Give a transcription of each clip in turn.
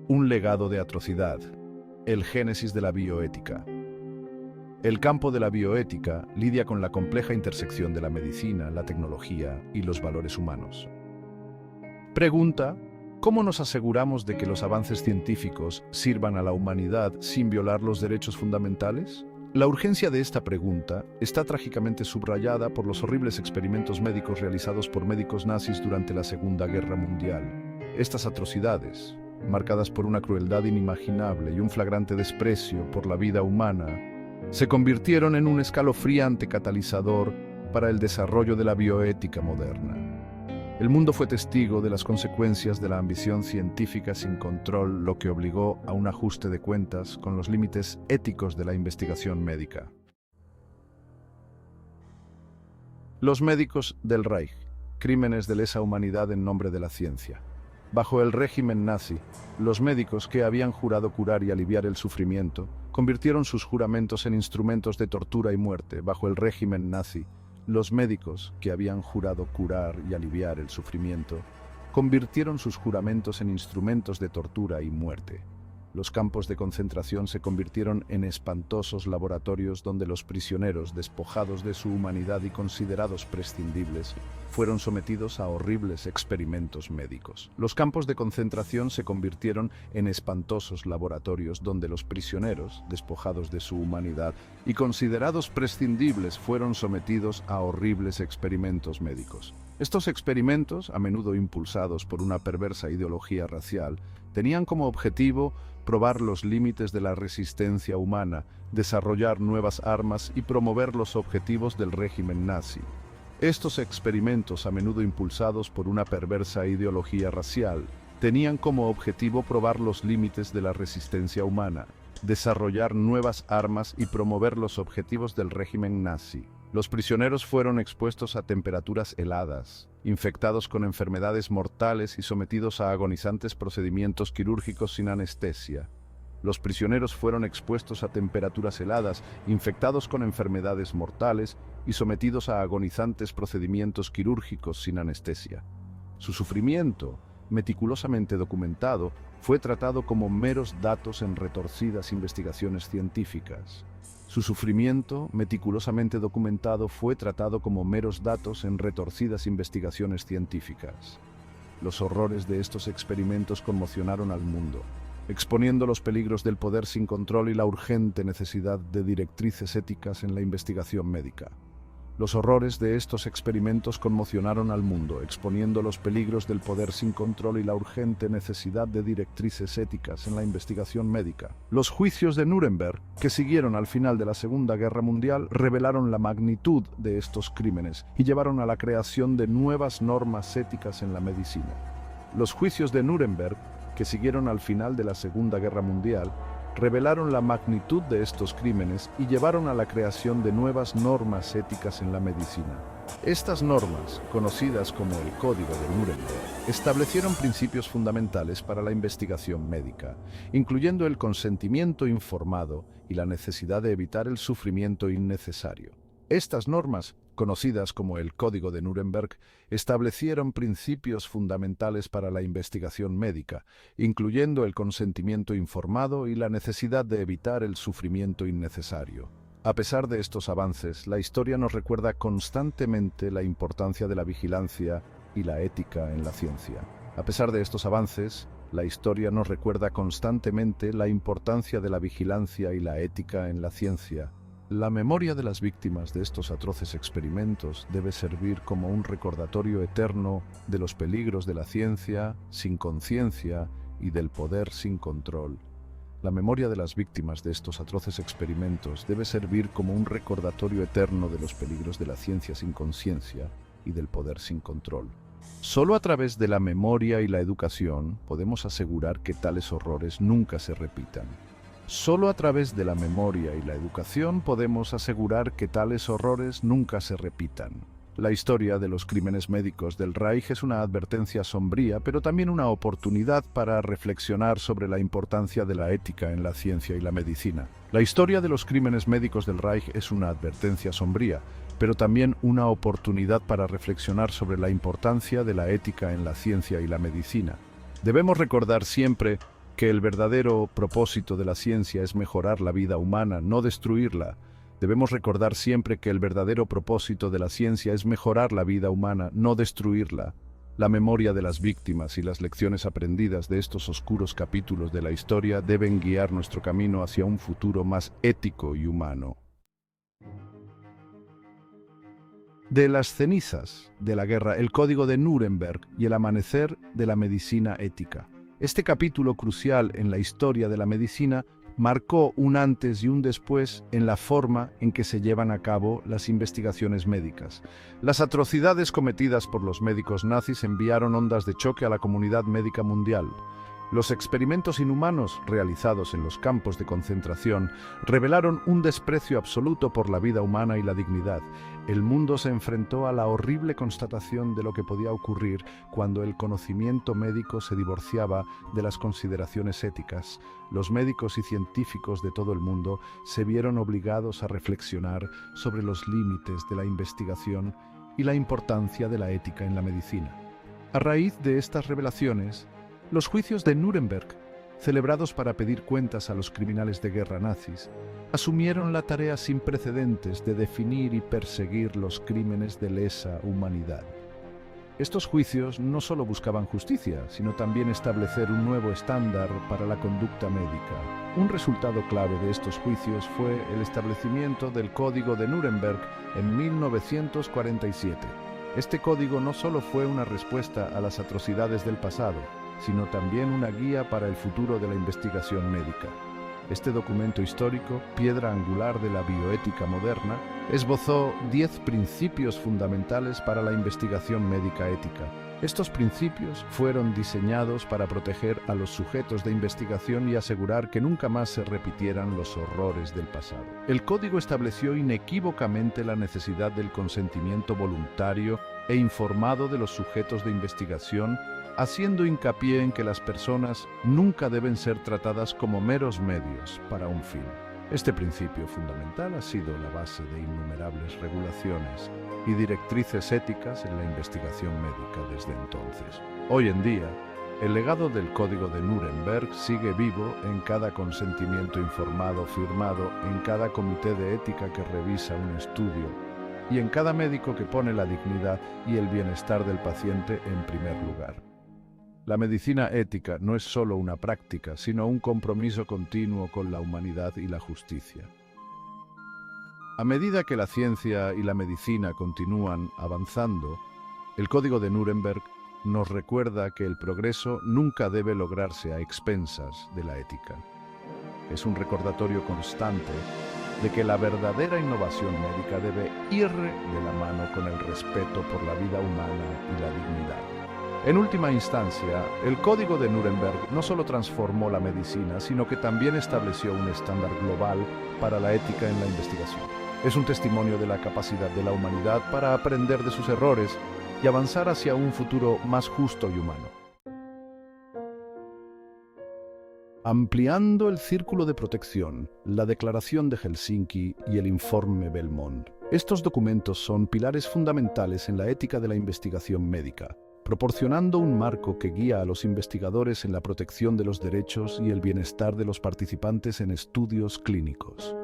Un legado de atrocidad. El génesis de la bioética. El campo de la bioética lidia con la compleja intersección de la medicina, la tecnología y los valores humanos. Pregunta: ¿cómo nos aseguramos de que los avances científicos sirvan a la humanidad sin violar los derechos fundamentales? La urgencia de esta pregunta está trágicamente subrayada por los horribles experimentos médicos realizados por médicos nazis durante la Segunda Guerra Mundial. Estas atrocidades, marcadas por una crueldad inimaginable y un flagrante desprecio por la vida humana, se convirtieron en un escalofriante catalizador para el desarrollo de la bioética moderna. El mundo fue testigo de las consecuencias de la ambición científica sin control, lo que obligó a un ajuste de cuentas con los límites éticos de la investigación médica. Los médicos del Reich, crímenes de lesa humanidad en nombre de la ciencia. Bajo el régimen nazi, los médicos que habían jurado curar y aliviar el sufrimiento convirtieron sus juramentos en instrumentos de tortura y muerte. Bajo el régimen nazi, los médicos que habían jurado curar y aliviar el sufrimiento convirtieron sus juramentos en instrumentos de tortura y muerte. Los campos de concentración se convirtieron en espantosos laboratorios donde los prisioneros, despojados de su humanidad y considerados prescindibles, fueron sometidos a horribles experimentos médicos. Los campos de concentración se convirtieron en espantosos laboratorios donde los prisioneros, despojados de su humanidad y considerados prescindibles, fueron sometidos a horribles experimentos médicos. Estos experimentos, a menudo impulsados por una perversa ideología racial, tenían como objetivo probar los límites de la resistencia humana, desarrollar nuevas armas y promover los objetivos del régimen nazi. Estos experimentos, a menudo impulsados por una perversa ideología racial, tenían como objetivo probar los límites de la resistencia humana, desarrollar nuevas armas y promover los objetivos del régimen nazi. Los prisioneros fueron expuestos a temperaturas heladas, infectados con enfermedades mortales y sometidos a agonizantes procedimientos quirúrgicos sin anestesia. Los prisioneros fueron expuestos a temperaturas heladas, infectados con enfermedades mortales y sometidos a agonizantes procedimientos quirúrgicos sin anestesia. Su sufrimiento, meticulosamente documentado, fue tratado como meros datos en retorcidas investigaciones científicas. Su sufrimiento, meticulosamente documentado, fue tratado como meros datos en retorcidas investigaciones científicas. Los horrores de estos experimentos conmocionaron al mundo, exponiendo los peligros del poder sin control y la urgente necesidad de directrices éticas en la investigación médica. Los horrores de estos experimentos conmocionaron al mundo, exponiendo los peligros del poder sin control y la urgente necesidad de directrices éticas en la investigación médica. Los juicios de Nuremberg, que siguieron al final de la Segunda Guerra Mundial, revelaron la magnitud de estos crímenes y llevaron a la creación de nuevas normas éticas en la medicina. Los juicios de Nuremberg, que siguieron al final de la Segunda Guerra Mundial, revelaron la magnitud de estos crímenes y llevaron a la creación de nuevas normas éticas en la medicina. Estas normas, conocidas como el Código de Nuremberg, establecieron principios fundamentales para la investigación médica, incluyendo el consentimiento informado y la necesidad de evitar el sufrimiento innecesario. Estas normas, conocidas como el Código de Nuremberg, establecieron principios fundamentales para la investigación médica, incluyendo el consentimiento informado y la necesidad de evitar el sufrimiento innecesario. A pesar de estos avances, la historia nos recuerda constantemente la importancia de la vigilancia y la ética en la ciencia. A pesar de estos avances, la historia nos recuerda constantemente la importancia de la vigilancia y la ética en la ciencia. La memoria de las víctimas de estos atroces experimentos debe servir como un recordatorio eterno de los peligros de la ciencia sin conciencia y del poder sin control. La memoria de las víctimas de estos atroces experimentos debe servir como un recordatorio eterno de los peligros de la ciencia sin conciencia y del poder sin control. Solo a través de la memoria y la educación podemos asegurar que tales horrores nunca se repitan. Solo a través de la memoria y la educación podemos asegurar que tales horrores nunca se repitan. La historia de los crímenes médicos del Reich es una advertencia sombría, pero también una oportunidad para reflexionar sobre la importancia de la ética en la ciencia y la medicina. La historia de los crímenes médicos del Reich es una advertencia sombría, pero también una oportunidad para reflexionar sobre la importancia de la ética en la ciencia y la medicina. Debemos recordar siempre que el verdadero propósito de la ciencia es mejorar la vida humana, no destruirla. Debemos recordar siempre que el verdadero propósito de la ciencia es mejorar la vida humana, no destruirla. La memoria de las víctimas y las lecciones aprendidas de estos oscuros capítulos de la historia deben guiar nuestro camino hacia un futuro más ético y humano. De las cenizas de la guerra, el Código de Nuremberg y el amanecer de la medicina ética. Este capítulo crucial en la historia de la medicina marcó un antes y un después en la forma en que se llevan a cabo las investigaciones médicas. Las atrocidades cometidas por los médicos nazis enviaron ondas de choque a la comunidad médica mundial. Los experimentos inhumanos realizados en los campos de concentración revelaron un desprecio absoluto por la vida humana y la dignidad. El mundo se enfrentó a la horrible constatación de lo que podía ocurrir cuando el conocimiento médico se divorciaba de las consideraciones éticas. Los médicos y científicos de todo el mundo se vieron obligados a reflexionar sobre los límites de la investigación y la importancia de la ética en la medicina. A raíz de estas revelaciones, los juicios de Nuremberg, celebrados para pedir cuentas a los criminales de guerra nazis, asumieron la tarea sin precedentes de definir y perseguir los crímenes de lesa humanidad. Estos juicios no solo buscaban justicia, sino también establecer un nuevo estándar para la conducta médica. Un resultado clave de estos juicios fue el establecimiento del Código de Nuremberg en 1947. Este código no solo fue una respuesta a las atrocidades del pasado, sino también una guía para el futuro de la investigación médica. Este documento histórico, piedra angular de la bioética moderna, esbozó 10 principios fundamentales para la investigación médica ética. Estos principios fueron diseñados para proteger a los sujetos de investigación y asegurar que nunca más se repitieran los horrores del pasado. El código estableció inequívocamente la necesidad del consentimiento voluntario e informado de los sujetos de investigación, haciendo hincapié en que las personas nunca deben ser tratadas como meros medios para un fin. Este principio fundamental ha sido la base de innumerables regulaciones y directrices éticas en la investigación médica desde entonces. Hoy en día, el legado del Código de Nuremberg sigue vivo en cada consentimiento informado firmado, en cada comité de ética que revisa un estudio y en cada médico que pone la dignidad y el bienestar del paciente en primer lugar. La medicina ética no es solo una práctica, sino un compromiso continuo con la humanidad y la justicia. A medida que la ciencia y la medicina continúan avanzando, el Código de Nuremberg nos recuerda que el progreso nunca debe lograrse a expensas de la ética. Es un recordatorio constante de que la verdadera innovación médica debe ir de la mano con el respeto por la vida humana y la dignidad. En última instancia, el Código de Nuremberg no solo transformó la medicina, sino que también estableció un estándar global para la ética en la investigación. Es un testimonio de la capacidad de la humanidad para aprender de sus errores y avanzar hacia un futuro más justo y humano. Ampliando el círculo de protección, la Declaración de Helsinki y el Informe Belmont. Estos documentos son pilares fundamentales en la ética de la investigación médica, proporcionando un marco que guía a los investigadores en la protección de los derechos y el bienestar de los participantes en estudios clínicos.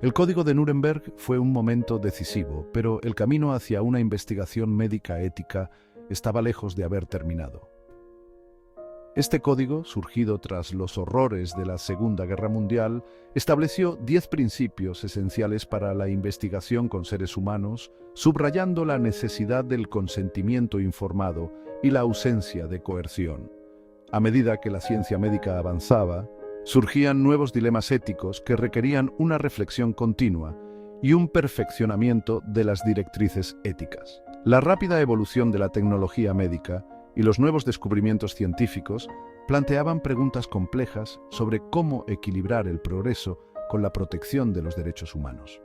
El Código de Nuremberg fue un momento decisivo, pero el camino hacia una investigación médica ética estaba lejos de haber terminado. Este código, surgido tras los horrores de la Segunda Guerra Mundial, estableció 10 principios esenciales para la investigación con seres humanos, subrayando la necesidad del consentimiento informado y la ausencia de coerción. A medida que la ciencia médica avanzaba, surgían nuevos dilemas éticos que requerían una reflexión continua y un perfeccionamiento de las directrices éticas. La rápida evolución de la tecnología médica y los nuevos descubrimientos científicos planteaban preguntas complejas sobre cómo equilibrar el progreso con la protección de los derechos humanos.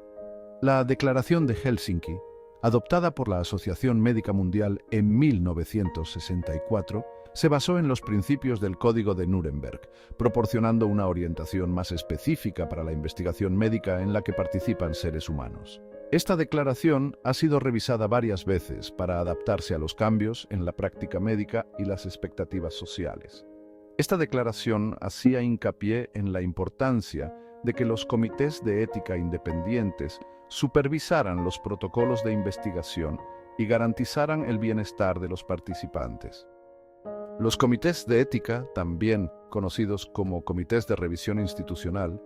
La Declaración de Helsinki, adoptada por la Asociación Médica Mundial en 1964, se basó en los principios del Código de Nuremberg, proporcionando una orientación más específica para la investigación médica en la que participan seres humanos. Esta declaración ha sido revisada varias veces para adaptarse a los cambios en la práctica médica y las expectativas sociales. Esta declaración hacía hincapié en la importancia de que los comités de ética independientes supervisaran los protocolos de investigación y garantizaran el bienestar de los participantes. Los comités de ética, también conocidos como comités de revisión institucional,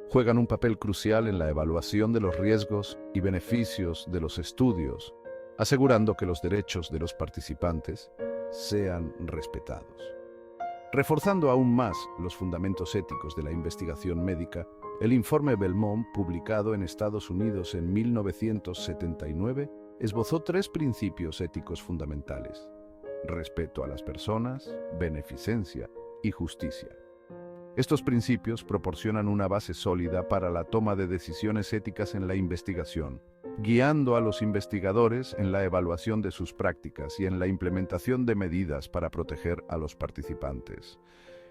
juegan un papel crucial en la evaluación de los riesgos y beneficios de los estudios, asegurando que los derechos de los participantes sean respetados. Reforzando aún más los fundamentos éticos de la investigación médica, el informe Belmont, publicado en Estados Unidos en 1979, esbozó 3 principios éticos fundamentales: respeto a las personas, beneficencia y justicia. Estos principios proporcionan una base sólida para la toma de decisiones éticas en la investigación, guiando a los investigadores en la evaluación de sus prácticas y en la implementación de medidas para proteger a los participantes.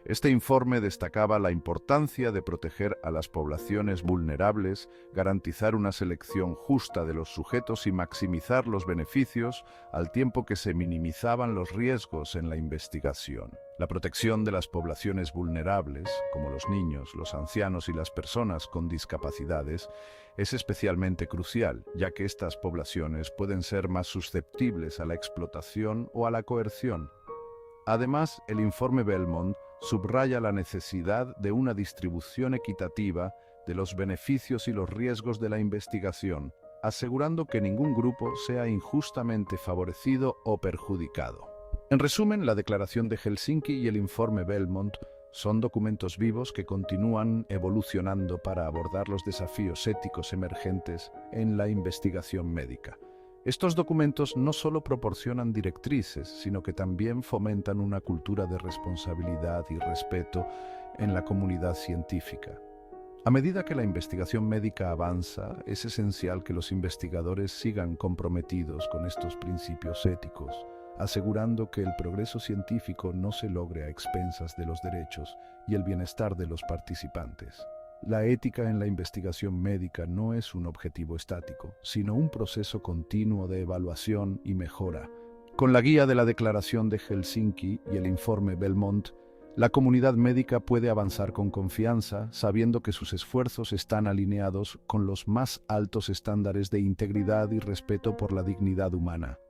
Este informe destacaba la importancia de proteger a las poblaciones vulnerables, garantizar una selección justa de los sujetos y maximizar los beneficios, al tiempo que se minimizaban los riesgos en la investigación. La protección de las poblaciones vulnerables, como los niños, los ancianos y las personas con discapacidades, es especialmente crucial, ya que estas poblaciones pueden ser más susceptibles a la explotación o a la coerción. Además, el informe Belmont subraya la necesidad de una distribución equitativa de los beneficios y los riesgos de la investigación, asegurando que ningún grupo sea injustamente favorecido o perjudicado. En resumen, la Declaración de Helsinki y el informe Belmont son documentos vivos que continúan evolucionando para abordar los desafíos éticos emergentes en la investigación médica. Estos documentos no solo proporcionan directrices, sino que también fomentan una cultura de responsabilidad y respeto en la comunidad científica. A medida que la investigación médica avanza, es esencial que los investigadores sigan comprometidos con estos principios éticos, asegurando que el progreso científico no se logre a expensas de los derechos y el bienestar de los participantes. La ética en la investigación médica no es un objetivo estático, sino un proceso continuo de evaluación y mejora. Con la guía de la Declaración de Helsinki y el informe Belmont, la comunidad médica puede avanzar con confianza, sabiendo que sus esfuerzos están alineados con los más altos estándares de integridad y respeto por la dignidad humana.